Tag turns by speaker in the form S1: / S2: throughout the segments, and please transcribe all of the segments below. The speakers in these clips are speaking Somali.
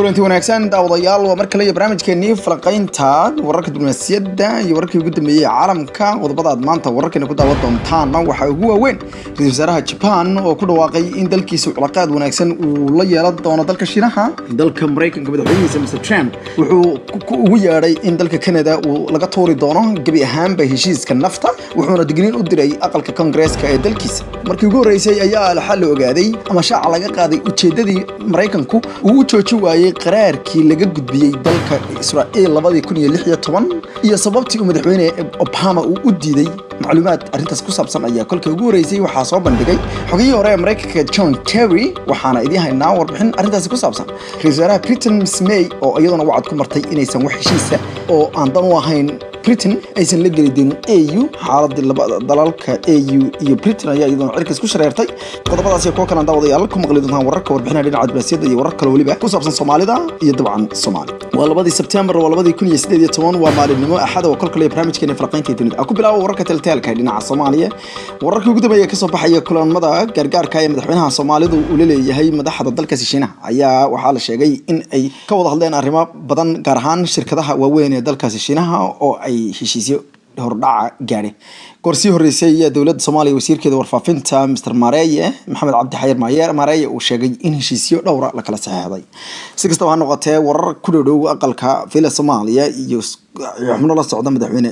S1: kulanti wanaagsan daawadayaal waa markale iyo barnaamijkeennii falanqaynta wararka diblomaasiyadda iyo wararkii ugu dambeeyay caalamka qodobada aad maanta wararkeena ku daawan doontaan waxaa ugu waaweyn ra'iisul wasaaraha Japan oo ku dhawaaqay in dalkiisu cilaaqaad wanaagsan uu la yeelan doono dalka Shiinaha dalka Mareykanka madaxweynihiisa Mr. Trump wuxuu ugu yeedhay in dalka Canada uu laga toori doono gabi ahaanba heshiiska nafta wuxuuna digniin u diray aqalka Congress-ka ee dalkiisa markii ugu horeysay ayaa la xal ogaaday ama shaaca laga qaaday ujeedadii Mareykanku uu jooji waayay qaraarkii laga gudbiyay dalka Israa'iil 2016 iyo sababtii uu madaxweyne Obama uu u diiday macluumaad arrintaas ku saabsan ayaa kolkii ugu horeysay waxaa soo bandhigay xogiyihii hore ee Mareykanka John Kerry waxaana idin haynaa warbixin arrintaas ku saabsan ra'iisul wasaaraha Britain May oo iyaduna wacd ku martay inaysan wax heshiisa oo aan dan u ahayn Britain aysan la geli doonin EU xaaladii dalalka EU iyo Britain ayaa iyaduna cirka isku shareertay qodobadaas iyo kuwa kale daawadayaal ku maqli doontaan wararka warbixinaha dhinaca diblomaasiyadda iyo warar kale waliba ku saabsan Soomaalida iyo dabcan Soomaali waa 2 September 2018 waa maalinimo axad oo kolkale barnaamijkeena falanqaynta dunida aku bilaabo wararka taltaalka dhinaca Soomaaliya wararka ugu dambeeya ka soo baxaya kulamada gargaarka ee madaxweynaha Soomaalidu uu leeyahay madaxda dalka Shiinaha ayaa waxaa la sheegay in ay ka wada hadleen arrimo badan gaar ahaan shirkadaha waaweyn ee dalkaasi Shiinaha oo ay heshiisyo hordhaca gaadhay korsi horeysay dawladda Soomaaliya wasiirkeeda warfaafinta Mr. Maxamed Cabdi Xayir Maareeye uu sheegay in heshiisyo dhowr ah la kala saxeexday si kastaba ha noqotee warar ku dhow aqalka Villa Soomaaliya iyo xubno la socda madaxweyne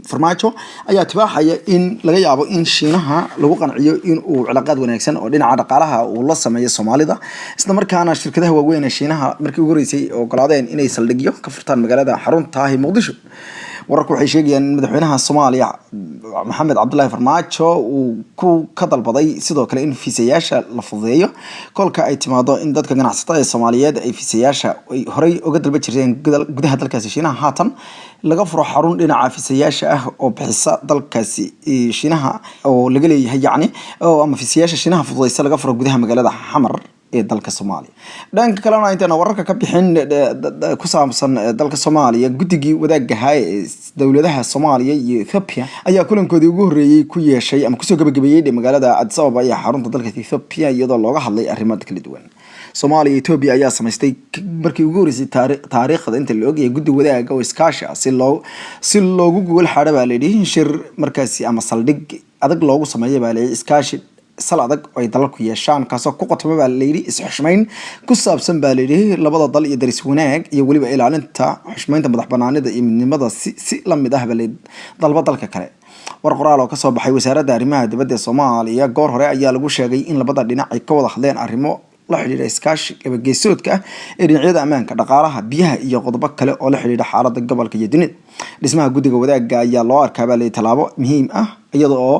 S1: Farmaajo ayaa tibaaxaya in laga yaabo in Shiinaha lagu qanciyo in uu cilaaqaad wanaagsan oo dhinaca dhaqaalaha uu la sameeyo Soomaalida isla markaana shirkadaha waaweyn ee Shiinaha markii ugu horeysay oo ogolaadeen inay saldhigyo ka furtaan magaalada xarunta ah Muqdisho wararku waxay sheegayaan in madaxweynaha Soomaaliya Maxamed Cabdullaahi Farmaajo uu ka dalbaday sidoo kale in fiisayaasha la fududeeyo kolka ay timaado in dadka ganacsatada ee Soomaaliyeed ay fiisayaasha ay horey uga dalban jireen gudaha dalkaasi Shiinaha haatan laga furo xarun dhinaca fiisayaasha ah oo bixisa dalkaasi Shiinaha oo laga leeyahay yacni oo ama fiisayaasha Shiinaha fududeysa laga furo gudaha magaalada Xamar ee dalka Soomaaliya dhanka kalena inta wararka ka bixin ku saabsan dalka Soomaaliya gudigii wadaagaha ee dawladaha Soomaaliya iyo Ethiopia ayaa kulankoodii ugu horeeyay ku yeeshay ama ku soo gabagabeeyay magaalada Addis Ababa ee xarunta dalka Ethiopia iyadoo looga hadlay arrimo kala duwan Soomaaliya iyo Ethiopia ayaa samaystay markii ugu horeysay taariikhda inta la ogyahay gudi wadaaga oo iskaashi ah si loogu gogol xaadha baa leeyahay shir markaasi ama saldhig adag loogu sameeyay baa leeyahay iskaashi sal adag ay dalalku yeeshaan kaasoo ku qotoma baa leeyahay isxushmayn ku saabsan baa leeyahay labada dal iyo daris wanaag iyo waliba ilaalinta xushmaynta madaxbanaanida iyo midnimada si la mid ah baa leeyahay dalka kale war qoraal oo ka soo baxay wasaaradda arrimaha dibadda Soomaaliya goor hore ayaa lagu sheegay in labada dhinac ay ka wada hadleen arrimo la xiriira iskaashi geesoodka ah ee dhinacyada ammaanka dhaqaalaha biyaha iyo qodobo kale oo la xiriira xaaladda gobolka iyo dunida dhismaha gudiga wadaagga ayaa loo arkaa baa talaabo muhiim ah iyadoo oo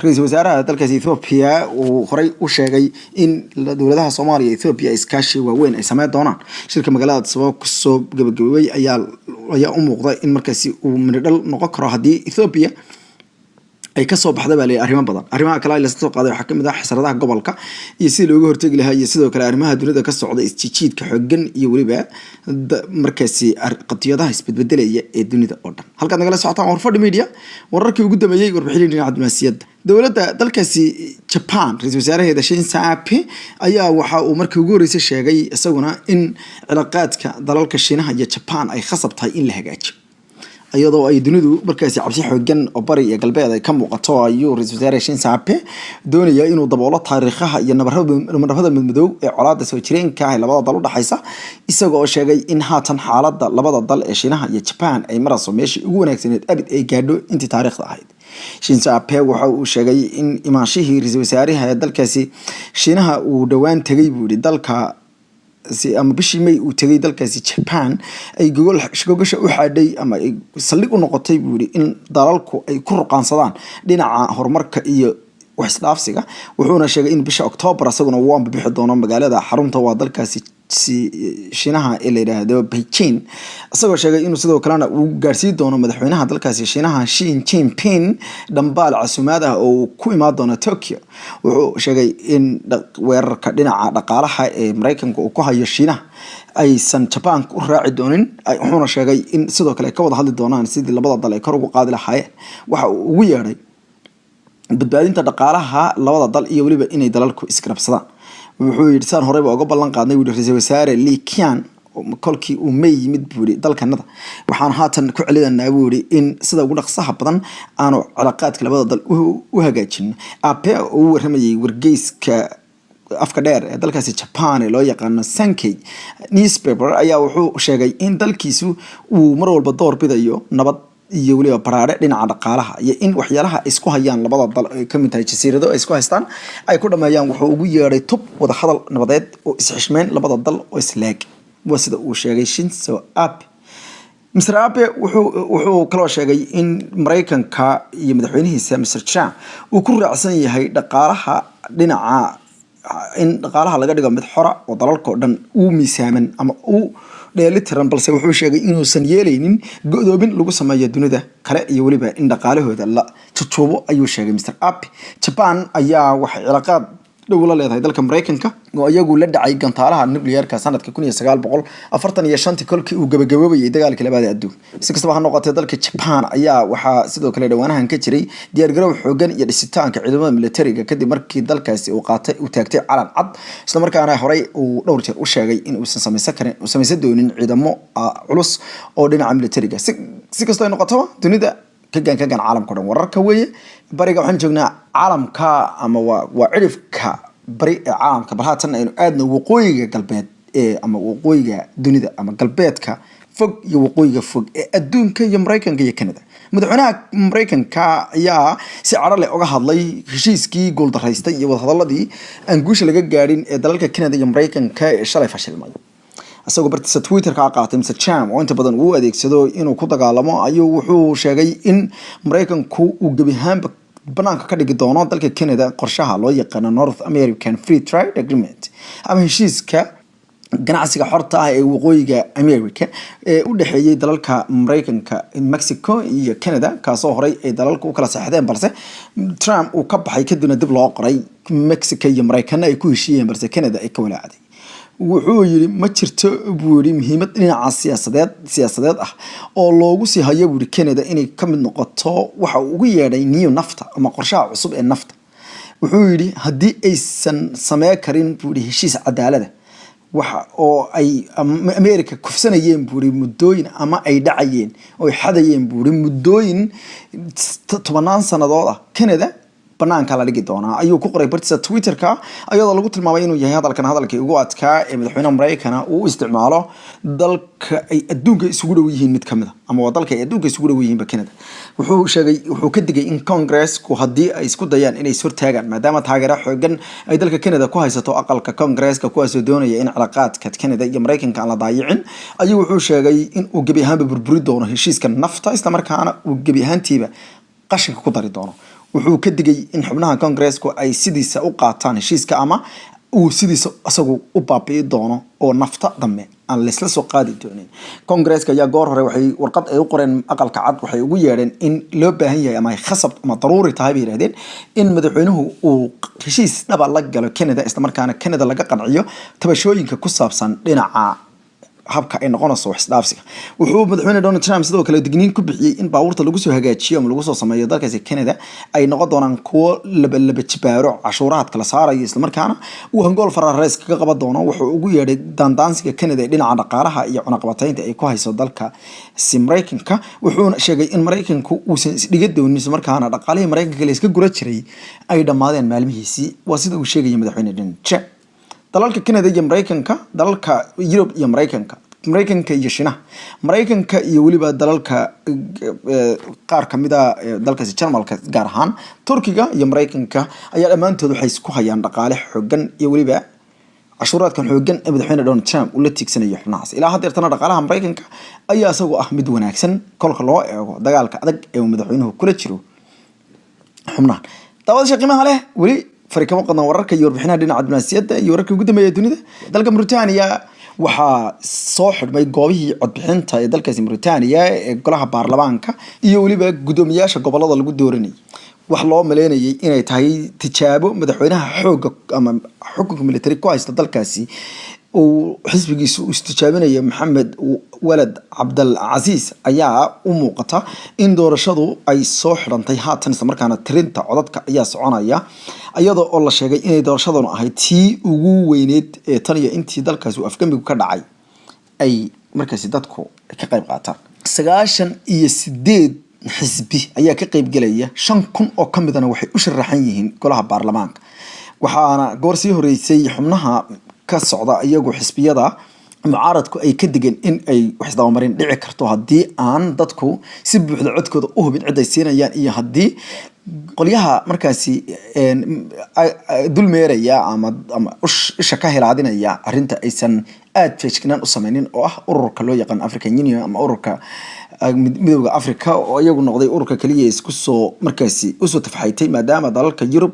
S1: ra'iisul wasaaraha dalkaas Ethiopia uu horey u sheegay in dawladaha Soomaaliya iyo Ethiopia iskaashi waaweyn ay sameeyaan doonaan shirka magaalada Addis Ababa ku soo gabagabay ayaa u muuqda in markaasi uu midhal noqon karo hadii Ethiopia ay ka soo baxday baa arrimo badan arrimaha kale la soo qaaday waxa kamid ah xasaradaha gobolka iyo sidii looga hortagi lahaa iyo sidoo kale arrimaha dunida ka socda isjiidka xooggan iyo waliba markaasi qadiyadaha isbedbedelaya ee dunida oo dhan halka nagala socotaan warfadhi media wararkii ugu dambeeyay warbixin dhinaca diblomaasiyadda dawladda dalkaasi Japan ra'iisul wasaaraheeda Shinzo Abe ayaa waxa uu markii ugu horeysay sheegay isaguna in cilaaqaadka dalalka Shiinaha iyo Japan ay khasab tahay in la hagaajiyo iyadoo ay dunidu markaasi cabsi xooggan oo bari iyo galbeed ay ka muuqato ayuu ra'iisul wasaare Shinzo Abe doonaya inuu daboolo taariikhaha iyo nabarrada madow ee colaadda soo jireenka ah labada dal u dhaxaysa isagoo sheegay in haatan xaaladda labada dal ee Shiinaha iyo Japan ay marayso meeshii ugu wanaagsaneed abid ay gaadho intii taariikhda ahayd Shinzo Abe waxa uu sheegay in imaanshihii ra'iisul wasaaraha dalkaasi Shiinaha uu dhawaan tagay buu dalka ama bishii May uu tagay dalkaasi Japan ay gogasha u xaadhay ama ay saldhig u noqotay buu in dalalku ay ku ruqaansadaan dhinaca horumarka iyo wax isdhaafsiga wuxuuna sheegay in bisha October asaguna uu bixi doono magaalada xarunta waa dalkaasi Shiinaha ee la yiraahdo Beijing asagoo sheegay inuu sidoo kalena uu gaarsiin doono madaxweynaha dalkaasi Shiinaha Xi Jinping dambaal casuumad ah oo ku imaan doona Tokyo wuxuu sheegay in weerarka dhinaca dhaqaalaha ee Mareykanka uu ku hayo Shiinaha aysan Japan u raaci doonin wuxuuna sheegay in sidoo kale ka wada hadli doonaan sidii labada dal ay kor ugu qaadi lahaayeen waxa uu ugu yeeray badbaadinta dhaqaalaha labada dal iyo waliba inay dalalku isgarabsadaan wuxuu yidhi saan horeyba uga ballan qaadnay ra'iisul wasaare Li Qiang kolkii uu may yimid buu yidhi dalkanada waxaan haatan ku celinanaa buu yidhi in sida ugu dhaqsaha badan aanu cilaaqaadka labada dal u hagaajino. Abe oo u waramayay wargeyska afka dheer ee dalkaasi Japan ee loo yaqaano Sankei newspaper ayaa wuxuu sheegay in dalkiisu uu mar walba door bidayo nabad iyo waliba baraare dhinaca dhaqaalaha iyo in waxyaalaha isku hayaan labada dal ay kamid tahay jasiirado ay isku haystaan ay ku dhameeyaan. Wuxuu ugu yeeray tub wada hadal nabadeed oo isxishmeen labada dal oo isleeg waa sida uu sheegay Shinzo Abe. Mr. Abe wuxuu kaloo sheegay in Mareykanka iyo madaxweynihiisa Mr. Trump uu ku raacsan yahay dhaqaalaha dhinaca in dhaqaalaha laga dhigo mid xora oo dalalka oo dhan uu miisaaman ama uu dheelitiran, balse wuxuu sheegay inuusan yeelaynin go'doomin lagu sameeyo dunida kale iyo waliba in dhaqaalahooda la tutubo ayuu sheegay Mr. Abe. Japan ayaa waxay cilaaqaad dhow la leedahay dalka Mareykanka oo iyagu la dhacay gantaalaha nuclear-ka sanadka 1945 kolkii uu gabagaboobay dagaalkii labaad ee adduunka. Si kastaba ha noqotee dalka Japan ayaa waxaa sidoo kale dhawaanahan ka jiray diyaar garow xoogan iyo dhisitaanka ciidamada militariga kadib markii dalkaasi uu taagtay calan cad isla markaana horey uu dhowr jeer u sheegay in uusan samaysan doonin ciidamo culus oo dhinaca militariga. Si kastoo ay noqoto dunida kagan caalamka dhan wararka weeye bariga waxaan joognaa caalamka ama waa cirifka bari ee caalamka bal haatan aynu aadna waqooyiga galbeed ee ama waqooyiga dunida ama galbeedka fog iyo waqooyiga fog ee adduunka iyo Mareykanka iyo Canada. Madaxweynaha Mareykanka ayaa si cadho leh uga hadlay heshiiskii guuldareystay iyo wadahadaladii aan guusha laga gaadhin ee dalalka Canada iyo Mareykanka ee shalay fashilmay. asagoo bartiisa Twitter ka qaatay Mr. Trump oo inta badan uu adeegsado inuu ku dagaalamo ayuu wuxuu sheegay in Mareykanku uu gabi ahaanba banaanka ka dhigi doono dalka Canada qorshaha loo yaqaan North American Free Trade Agreement ama heshiiska ganacsiga xorta ah ee waqooyiga America ee u dhaxeeyay dalalka Mareykanka, Mexico iyo Canada kaasoo horay ay dalalku u kala saxdeen balse Trump uu ka baxay kadibna dib loo qoray. Mexico iyo Mareykanka ay ku heshiiyeen balse Canada ay ka walaacday. wuxuu yiri ma jirto buu yiri muhiimad dhinaca siyaasadeed ah oo loogu sii hayo buu Canada inay ka mid noqoto waxa uu ugu yeedhay new NAFTA ama qorshaha cusub ee NAFTA. wuxuu yiri haddii aysan sameyn karin buu heshiis cadaalad waxa oo ay America kufsanayeen buu muddooyin ama ay dhacayeen oo ay xadayeen buu muddooyin 10 sanadood ah Canada banaanka la dhigi doona ayuu ku qoray bartiisa Twitter-ka ayadoo lagu tilmaamay inuu yahay hadalkii ugu adkaa ee madaxweynaha Mareykanka uu isticmaalo dalka ay adduunka isugu dhow yihiin mid kamid ah ama waa dalka ay adduunka isugu dhow yihiin Canada. wuxuu ka digay in Congress-ku haddii ay isku dayaan inay surtaagaan maadaama taageero xoogan ay dalka Canada ku haysato aqalka Congress-ka kuwaasoo doonaya in cilaaqaadka Canada iyo Mareykanka aan la daayicin ayuu wuxuu sheegay in uu gabi ahaanba burburi doono heshiiska NAFTA isla markaana uu gabi ahaantiiba qashinka ku dari doono. wuxuu ka digay in xubnaha Congress-ku ay sidiisa u qaataan heshiiska ama uu sidiisa asagu u baabi'i doono oo NAFTA dambe aan la isla soo qaadi doonin. Congress-ka ayaa goor hore waxay warqad ay u qoreen aqalka cad waxay ugu yeedheen in loo baahan yahay ama khasab ama daruuri tahay bay yiraahdeen in madaxweynuhu uu heshiis dhab ah la galo Canada isla markaana Canada laga qanciyo tabashooyinka ku saabsan dhinaca habka ay noqonayso wax dhaafsiga. wuxuu madaxweyne Donald Trump sidoo kale digniin ku bixiyay in baabuurta lagu soo hagaajiyo ama lagu soo sameeyo dalkaasi Canada ay noqon doonaan kuwo laba jibaaro cashuuraadka la saarayo isla markaana uu hangool farareys kaga qaban doono. wuxuu ugu yeedhay dandaansiga Canada ee dhinaca dhaqaalaha iyo cunaqabataynta ay ku hayso dalka Mareykanka. wuxuuna sheegay in Mareykanku uusan isdhiga doonin isla markaana dhaqaalihii Mareykanka la iska gura jiray ay dhamaadeen maalmihiisii waa sida uu sheegay madaxweyne Donald Trump. dalalka Canada iyo Mareykanka dalalka Europe iyo Mareykanka iyo Shiinaha Mareykanka iyo waliba dalalka qaar kamid ah dalkaasi Jarmalka gaar ahaan Turkiga iyo Mareykanka ayaa dhamaantood waxay isku hayaan dhaqaale xoogan iyo waliba cashuuraadkan xoogan ee madaxweyne Donald Trump uu la tiigsanayo xubnahaas. ilaa hadda dhaqaalaha Mareykanka ayaa isagoo ah mid wanaagsan kolka loo eego dagaalka adag ee madaxweynuhu kula jiro xubnahan. daawada qiimaha leh wali farikamo qadan wararka iyo warbixinaha dhinaca diblomaasiyadda iyo wararka ugu dambeeya dunida. dalka Mauritania waxaa soo xidhmay goobihii codbixinta ee dalkaasi Mauritania ee golaha baarlamaanka iyo waliba gudoomiyaasha gobolada lagu dooranayay. wax loo maleynayay inay tahay tijaabo madaxweynaha xooga ama xukunka military ku haysta dalkaasi uu xisbigiisu istijaabinayo Maxamed Walad Abdel Aziz ayaa u muuqata in doorashadu ay soo xidhantay haatan isla markaana tirinta codadka ayaa soconaya iyadoo oo la sheegay inay doorashadanu ahayd tii ugu weyneed ee tan iyo intii dalkaasi Afgamigu ka dhacay ay markaasi dadku ka qayb qaataan 98 xisbi ayaa ka qayb galaya 5,000 oo ka midana waxay u sharaxan yihiin golaha baarlamaanka waxaana goor sii horeysay xubnaha ka socda iyagu xisbiyada mucaaradku ay ka digeen in ay wax isdabamarin dhici karto haddii aan dadku si buuxda codkooda u hubin cid ay siinayaan iyo haddii qolyaha markaasi dulmeeraya ama isha ka helaadinaya arrinta aysan aad feejignan u sameynin oo ah ururka loo yaqaan African Union ama ururka midowga Afrika oo iyagu noqday ururka kaliya isku soo markaasi u soo tafaxaytay maadaama dalalka Yurub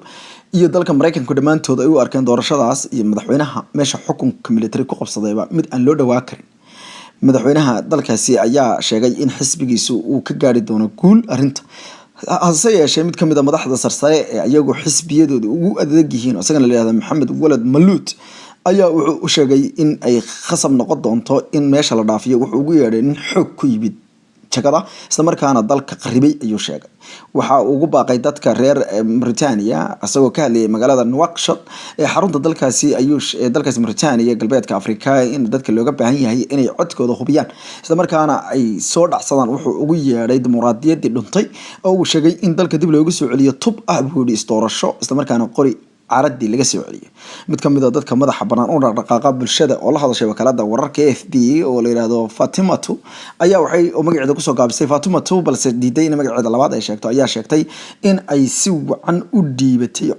S1: iyo dalka Mareykanka dhamaantood ay u arkeen doorashadaas iyo madaxweynaha meesha xukunka military ku qabsadayba mid aan loo dhawaa karin madaxweynaha dalkaasi ayaa sheegay in xisbigiisu uu ka gaari doono guul arrinta hase yeeshee mid ka mid ah madaxda sarsare ee iyagu xisbiyadooda ugu adeeg yihiin isagana la yiraahdo Maxamed Walad Maluut ayaa wuxuu u sheegay in ay khasab noqon doonto in meesha la dhaafiyo wuxuu ugu yeedhay in xoog ku yimid jagada isla markaana dalka qaribay ayuu sheegay waxa uu ugu baaqay dadka reer Mauritania asagoo ka hadlayay magaalada Nouakchott ee xarunta dalkaasi dalkaasi Mauritania galbeedka Afrika in dadka looga baahan yahay inay codkooda hubiyaan isla markaana ay soo dhacsadaan wuxuu ugu yeedhay dimuqraadiyaddii dhuntay oo uu sheegay in dalka dib loogu soo celiyo tub ah buu isdoorasho isla markaana qori عردي laga soo celiyay mid kamid ah dadka madaxa banaan oo dhaqaaqa bulshada oo la hadashay wakaalada wararka AFP oo la yiraahdo Fatimatu ayaa waxay magaceeda ku soo gaabisay Fatimatu balse diiday in magaceeda labaad ay sheegto ayaa sheegtay in ay si wacan u dhiibatay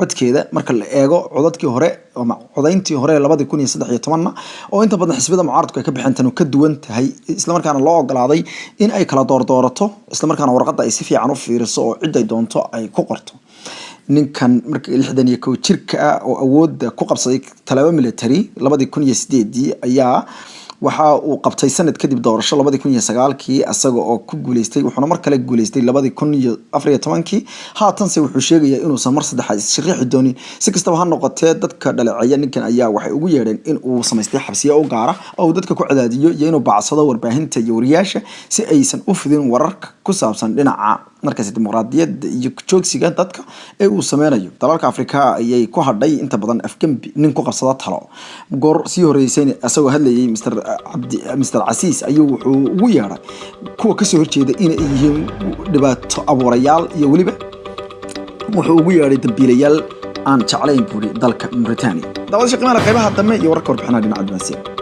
S1: codkeeda marka la eego codadkii hore ama codayntii hore 2013 oo inta badan xisbiyada mucaaradku ay ka bixin tan ka duwan tahay isla markaana loo ogolaaday in ay kala doorato isla markaana warqadda ay si fiican u fiiriso oo cid ay doonto ay ku qorto ninkan markii 61 jirka oo awood ku qabsaday talaabo military 2008 ayaa waxa uu qabtay sanad kadib doorasho 2009 asaga oo ku guuleystay wuxuuna mar kale guuleystay 2014 haatan se wuxuu sheegay inuu samar saddexaad shirixi doonin si kastaba ha noqotee dadka dhaleecaya ninkan ayaa waxay ugu yeedheen in uu sameystay xabsiyo u gaara oo dadka ku cadaadiyo iyo inuu baacsado warbaahinta iyo wariyaasha si aysan u fidin wararka ku saabsan dhinaca markaas dimuqraadiyadda iyo joogsiga dadka ee uu sameynayo dalalka Afrika ayay ku hadhay inta badan afgambi nin ku qabsada talo goor sii horeysay asagoo hadlayay Mr. Aziz ayuu wuxuu ugu yeeray kuwa ka soo horjeeda in ay yihiin dhibaato abuurayaal iyo waliba wuxuu ugu yeeray dambiilayaal aan jeclayn buuri dalka Mauritania daawada shaqeynta qaybaha dambe iyo wararka warbixinaha dhinaca dibadda